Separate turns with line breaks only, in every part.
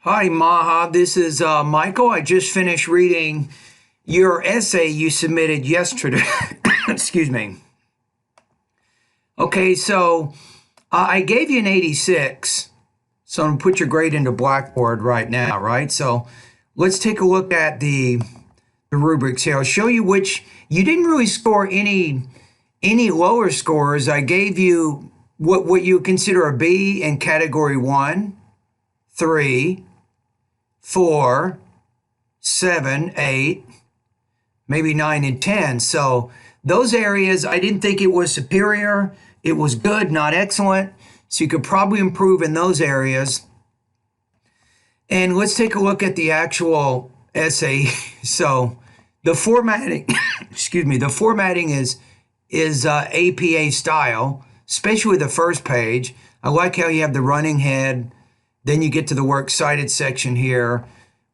Hi, Maha. This is Michael. I just finished reading your essay you submitted yesterday. Excuse me. Okay, so I gave you an 86. So I'm going to put your grade into Blackboard right now, right? So let's take a look at the rubrics here. I'll show you which you didn't really score any lower scores. I gave you what you consider a B in category 1, 3, 4, 7, 8, maybe 9 and 10. So those areas, I didn't think it was superior. It was good, not excellent. So you could probably improve in those areas. And let's take a look at the actual essay. So the formatting, excuse me, the formatting is APA style, especially the first page. I like how you have the running head. Then you get to the works cited section here.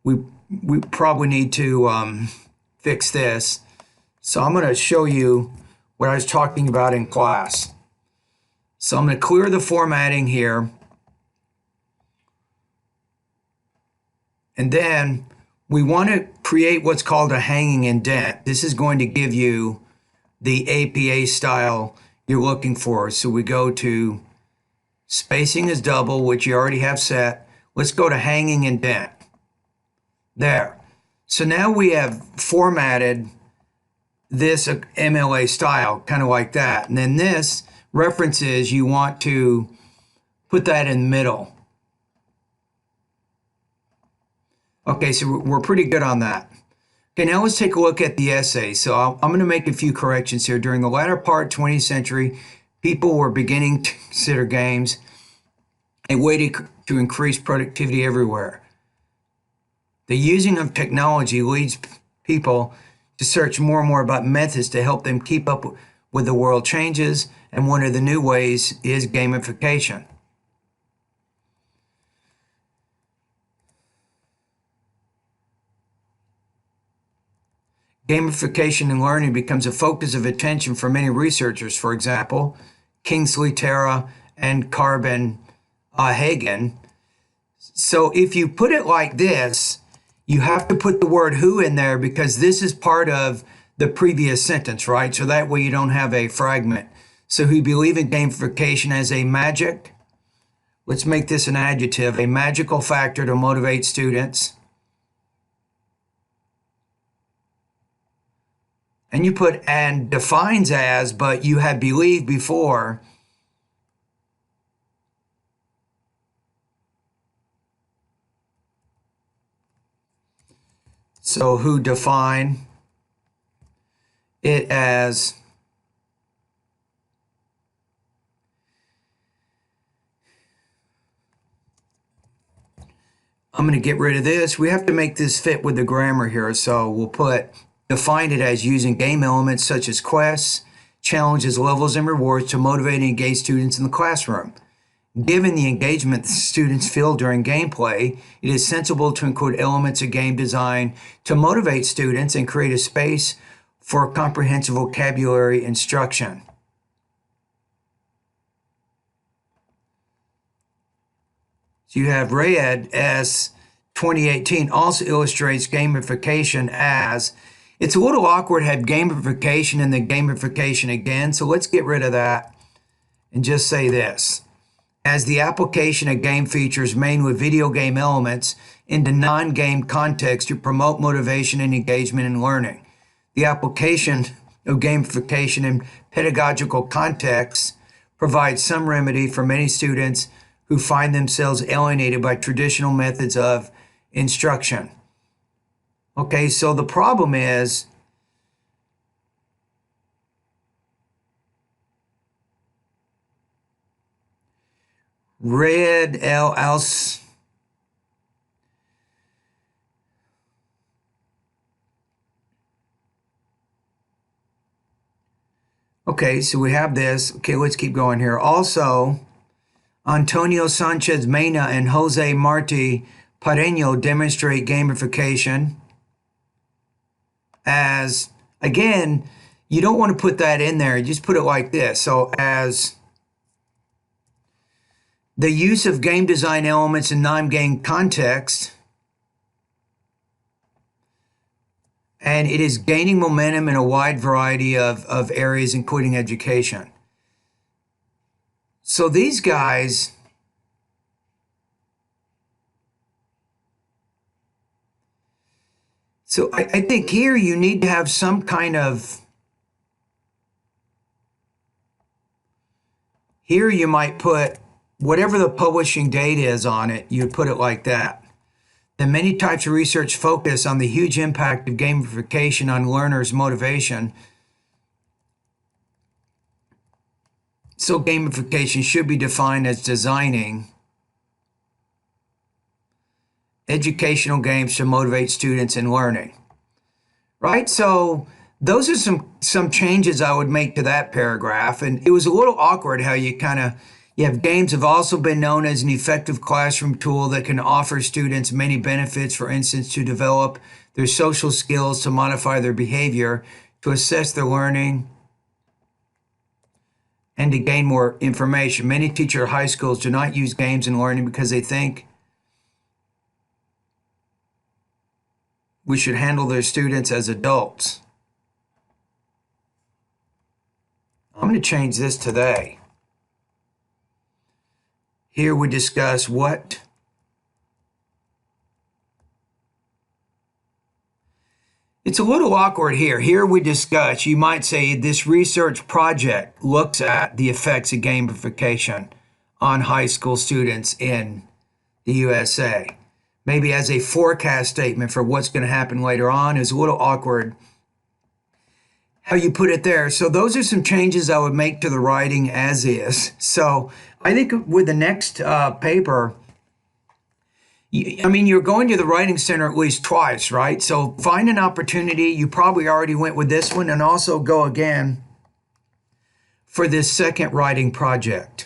We probably need to fix this. So I'm going to show you what I was talking about in class. So I'm going to clear the formatting here. And then we want to create what's called a hanging indent. This is going to give you the APA style you're looking for. So we go to spacing is double, which you already have set. Let's go to hanging indent. There. So now we have formatted this MLA style, kind of like that. And then this references, you want to put that in the middle. Okay, so we're pretty good on that. Okay, now let's take a look at the essay. So I'm going to make a few corrections here. During the latter part 20th century, people were beginning to consider games a way to increase productivity everywhere. The using of technology leads people to search more and more about methods to help them keep up with the world changes, and one of the new ways is gamification. Gamification in learning becomes a focus of attention for many researchers. For example, Kingsley, Terra, and Carbon Hagen. So if you put it like this, you have to put the word who in there because this is part of the previous sentence, right? So that way you don't have a fragment. So who believe in gamification as a magic, let's make this an adjective, a magical factor to motivate students. And you put and defines as, but you had believed before. So who define it as I'm going to get rid of this. We have to make this fit with the grammar here. So we'll put define it as using game elements such as quests, challenges, levels, and rewards to motivate and engage students in the classroom. Given the engagement the students feel during gameplay, it is sensible to include elements of game design to motivate students and create a space for comprehensive vocabulary instruction. So you have RAED S 2018 also illustrates gamification as, it's a little awkward to have gamification and then gamification again, so let's get rid of that and just say this. As the application of game features mainly video game elements into non-game context to promote motivation and engagement in learning. The application of gamification in pedagogical contexts provides some remedy for many students who find themselves alienated by traditional methods of instruction. Okay, so the problem is red else. Okay, so we have this. Okay, let's keep going here. Also, Antonio Sanchez Mena and Jose Marti Pareño demonstrate gamification as, again, you don't want to put that in there. Just put it like this. So as the use of game design elements in non-game context, and it is gaining momentum in a wide variety of areas, including education. So these guys, so I think here you need to have some kind of, here you might put whatever the publishing date is on it, you put it like that. Then many types of research focus on the huge impact of gamification on learners' motivation. So gamification should be defined as designing educational games to motivate students in learning. Right? So those are some changes I would make to that paragraph. And it was a little awkward how you have games have also been known as an effective classroom tool that can offer students many benefits, for instance, to develop their social skills, to modify their behavior, to assess their learning, and to gain more information. Many teachers at high schools do not use games in learning because they think we should handle their students as adults. I'm going to change this to they. Here we discuss what it's a little awkward here. Here we discuss, you might say, this research project looks at the effects of gamification on high school students in the USA. Maybe as a forecast statement for what's going to happen later on. Is a little awkward how you put it there. So those are some changes I would make to the writing as is. So I think with the next paper, you're going to the Writing Center at least twice, right? So find an opportunity. You probably already went with this one, and also go again for this second writing project.